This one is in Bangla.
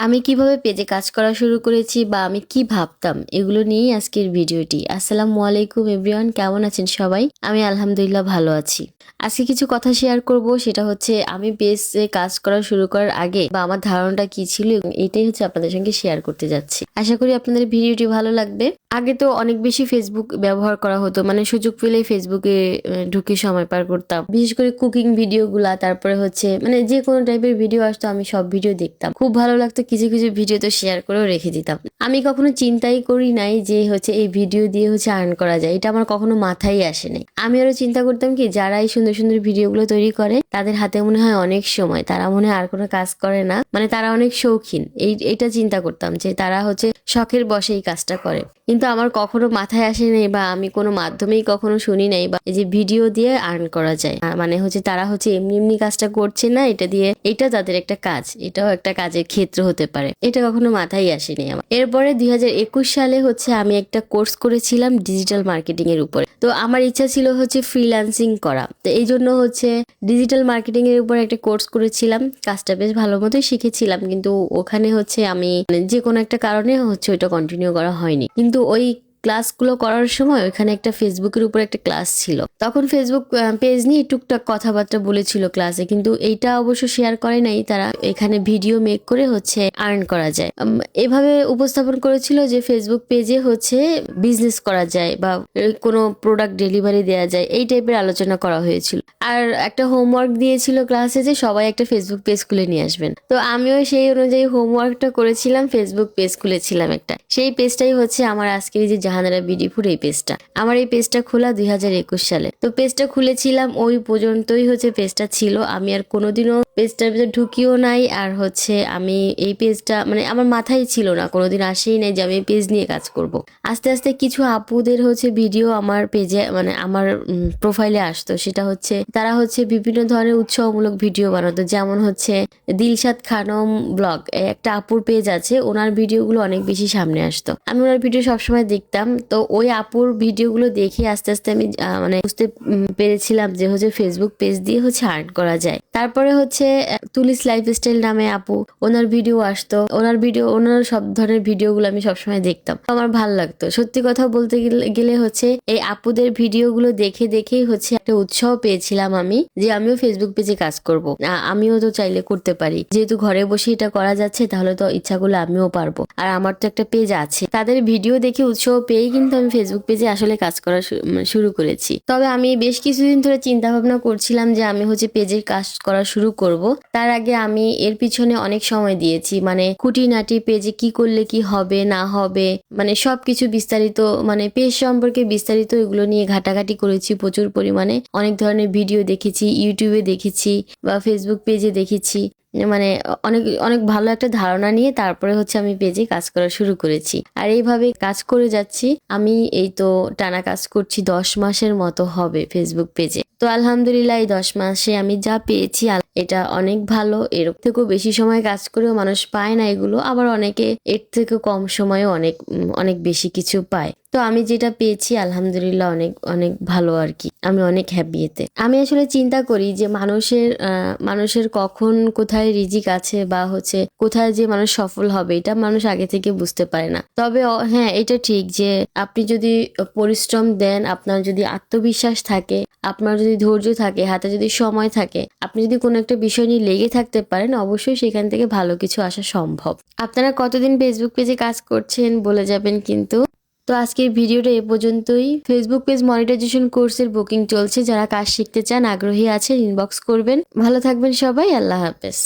আমি কিভাবে পেজে কাজ করা শুরু করেছি বা আমি কি ভাবতাম এগুলো নিয়েই আজকের ভিডিওটি। আসসালামু আলাইকুম এভরিওয়ান, কেমন আছেন সবাই? আমি আলহামদুলিল্লাহ ভালো আছি। আজকে কিছু কথা শেয়ার করব, সেটা হচ্ছে আমি পেজে কাজ করা শুরু করার আগে বা আমার ধারণাটা কি ছিল, এটাই হচ্ছে আপনাদের সঙ্গে শেয়ার করতে যাচ্ছি। আশা করি আপনাদের ভিডিওটি ভালো লাগবে। আগে তো অনেক বেশি ফেসবুক ব্যবহার করা হতো, মানে সুযোগ পেলেই ফেসবুকে ঢুকে সময় পার করতাম। বিশেষ করে কুকিং ভিডিওগুলা, তারপরে হচ্ছে মানে যে কোনো টাইপের ভিডিও আসতো আমি সব ভিডিও দেখতাম, খুব ভালো লাগতো। কিছু কিছু ভিডিও তো শেয়ার করেও রেখে দিতাম। আমি কখনো চিন্তাই করি নাই যে হচ্ছে এই ভিডিও দিয়ে হচ্ছে আর্ন করা যায়, এটা আমার কখনো মাথায় আসে নাই। আমি আরো চিন্তা করতাম কি, যারা এই সুন্দর সুন্দর ভিডিওগুলো তৈরি করে তাদের হাতে মনে হয় অনেক সময়, তারা মনে হয় আর কোনো কাজ করে না, মানে তারা অনেক শৌখিন। এইটা চিন্তা করতাম যে তারা হচ্ছে শখের বসে এই কাজটা করে। কিন্তু আমার কখনো মাথায় আসে নাই বা আমি কোনো মাধ্যমেই কখনো শুনি নাই বা এই যে ভিডিও দিয়ে আর্ন করা যায়, মানে হচ্ছে তারা হচ্ছে এমনি এমনি কাজটা করছে না, এটা দিয়ে এটা তাদের একটা কাজ, এটাও একটা কাজের ক্ষেত্র হতে পারে, এটা কখনো মাথায় আসেনি আমার। এরপরে 2021 সালে হচ্ছে আমি একটা কোর্স করেছিলাম ডিজিটাল মার্কেটিং এর উপরে। তো আমার ইচ্ছা ছিল হচ্ছে ফ্রিল্যান্সিং করা, তো এই জন্য হচ্ছে ডিজিটাল মার্কেটিং এর উপর একটা কোর্স করেছিলাম। কাজটা বেশ ভালো মতোই শিখেছিলাম, কিন্তু ওখানে হচ্ছে আমি যে কোনো একটা কারণে হচ্ছে ওইটা কন্টিনিউ করা হয়নি। কিন্তু ওই ক্লাসগুলো করার সময় ওখানে একটা ফেসবুকের উপর একটা ক্লাস ছিল, তখন ফেসবুক পেজ নিয়ে টুকটাক কথাবার্তা বলেছিল ক্লাসে, কিন্তু এইটা অবশ্য শেয়ার করে নাই তারা। এখানে ভিডিও মেক করে হচ্ছে আর্ন করা যায়, এভাবে উপস্থাপন করেছিল যে ফেসবুক পেজে হচ্ছে বিজনেস করা যায় বা কোনো প্রোডাক্ট ডেলিভারি দেওয়া যায়, এই টাইপের আলোচনা করা হয়েছিল। আর একটা হোমওয়ার্ক দিয়েছিল ক্লাসে যে সবাই একটা ফেসবুক পেজ খুলে নিয়ে আসবেন। তো আমিও সেই অনুযায়ী হোমওয়ার্কটা করেছিলাম, ফেসবুক পেজ খুলেছিলাম একটা। সেই পেজটাই হচ্ছে আমার আজকের যে জাহানারা বিডিপুর, এই পেজটা। আমার এই পেজটা খোলা 2021 সালে। তো পেজটা খুলেছিলাম, ওই পর্যন্তই হচ্ছে পেজটা ছিল। আমি আর কোনোদিনও পেজটার ভিতরে ঢুকিও নাই, আর হচ্ছে আমি এই পেজটা মানে আমার মাথায় ছিল না, কোনোদিন আসেই নাই যে আমি পেজ নিয়ে কাজ করব। আস্তে আস্তে কিছু আপুদের হচ্ছে ভিডিও আমার পেজে মানে আমার প্রোফাইলে আসতো, সেটা হচ্ছে তারা হচ্ছে বিভিন্ন ধরনের উৎসাহমূলক ভিডিও বানাতো। যেমন হচ্ছে দিলশাদ খানম ব্লগ, একটা আপুর পেজ আছে, ওনার ভিডিওগুলো অনেক বেশি সামনে আসতো, আমি ওনার ভিডিও সবসময় দেখতাম। তো ওই আপুর ভিডিওগুলো দেখে আস্তে আস্তে আমি মানে বুঝতে পেরেছিলাম যে হচ্ছে ফেসবুক পেজ দিয়ে হচ্ছে আর্ন করা যায়। তারপরে হচ্ছে তুলিস লাইফস্টাইল নামে আপু, ওনার ভিডিও আসতো, ওনার সব ধরনের ভিডিওগুলো আমি সবসময় দেখতাম, আমার ভাল লাগতো। সত্যি কথা বলতে গেলে হচ্ছে এই আপুদের ভিডিওগুলো দেখে দেখেই হচ্ছে একটা উৎসাহ পেয়েছিলাম আমি, যে আমিও ফেসবুক পেজে কাজ করব, আমিও তো চাইলে করতে পারি, যেহেতু ঘরে বসে এটা করা যাচ্ছে তাহলে তো ইচ্ছা করলে আমিও পারবো। আর আমার তো একটা পেজ আছে, তাদের ভিডিও দেখে উৎসাহ পেয়েই কিন্তু আমি ফেসবুক পেজে আসলে কাজ করা শুরু করেছি। তবে আমি বেশ কিছুদিন ধরে চিন্তা ভাবনা করছিলাম যে আমি হচ্ছে পেজের কাজ করা শুরু করব। তার আগে আমি এর পিছনে অনেক সময় দিয়েছি, মানে খুঁটিনাটি পেজে কি করলে কি হবে না হবে, মানে সবকিছু বিস্তারিত, মানে পেজ সম্পর্কে বিস্তারিত এগুলো নিয়ে ঘাটাঘাটি করেছি প্রচুর পরিমাণে। অনেক ধরনের ভিডিও দেখেছি, ইউটিউবে দেখেছি বা ফেসবুক পেজে দেখেছি, মানে অনেক অনেক ভালো একটা ধারণা নিয়ে তারপরে হচ্ছে আমি পেজে কাজ করা শুরু করেছি। আর এইভাবে কাজ করে যাচ্ছি। আমি এই তো টানা কাজ করছি 10 মাসের মতো হবে ফেসবুক পেজে। তো আলহামদুলিল্লাহ এই 10 মাসে আমি যা পেয়েছি এটা অনেক ভালো। এর থেকেও বেশি সময় কাজ করেও মানুষ পায় না এগুলো, আবার অনেকে এর থেকে কম সময়েও অনেক অনেক বেশি কিছু পায়। তো আমি যেটা পেয়েছি আলহামদুলিল্লাহ অনেক অনেক ভালো আর কি, আমি অনেক হ্যাপি এতে। আমি আসলে চিন্তা করি যে মানুষের কখন কোথায় রিজিক আছে বা হচ্ছে কোথায় যে মানুষ সফল হবে, এটা মানুষ আগে থেকে বুঝতে পারে না। তবে হ্যাঁ, এটা ঠিক যে আপনি যদি পরিশ্রম দেন, আপনার যদি আত্মবিশ্বাস থাকে, আপনার যদি ধৈর্য থাকে, হাতে যদি সময় থাকে, আপনি যদি কোনো একটা বিষয় নিয়ে লেগে থাকতে পারেন, অবশ্যই সেখান থেকে ভালো কিছু আসা সম্ভব। আপনারা কতদিন ফেসবুক পেজে কাজ করছেন বলে যাবেন কিন্তু। তো আজকের ভিডিওটা এ পর্যন্তই। ফেসবুক পেজ মনিটাইজেশন কোর্সের বুকিং চলছে, যারা কাজ শিখতে চান, আগ্রহী আছেন, ইনবক্স করবেন। ভালো থাকবেন সবাই, আল্লাহ হাফেজ।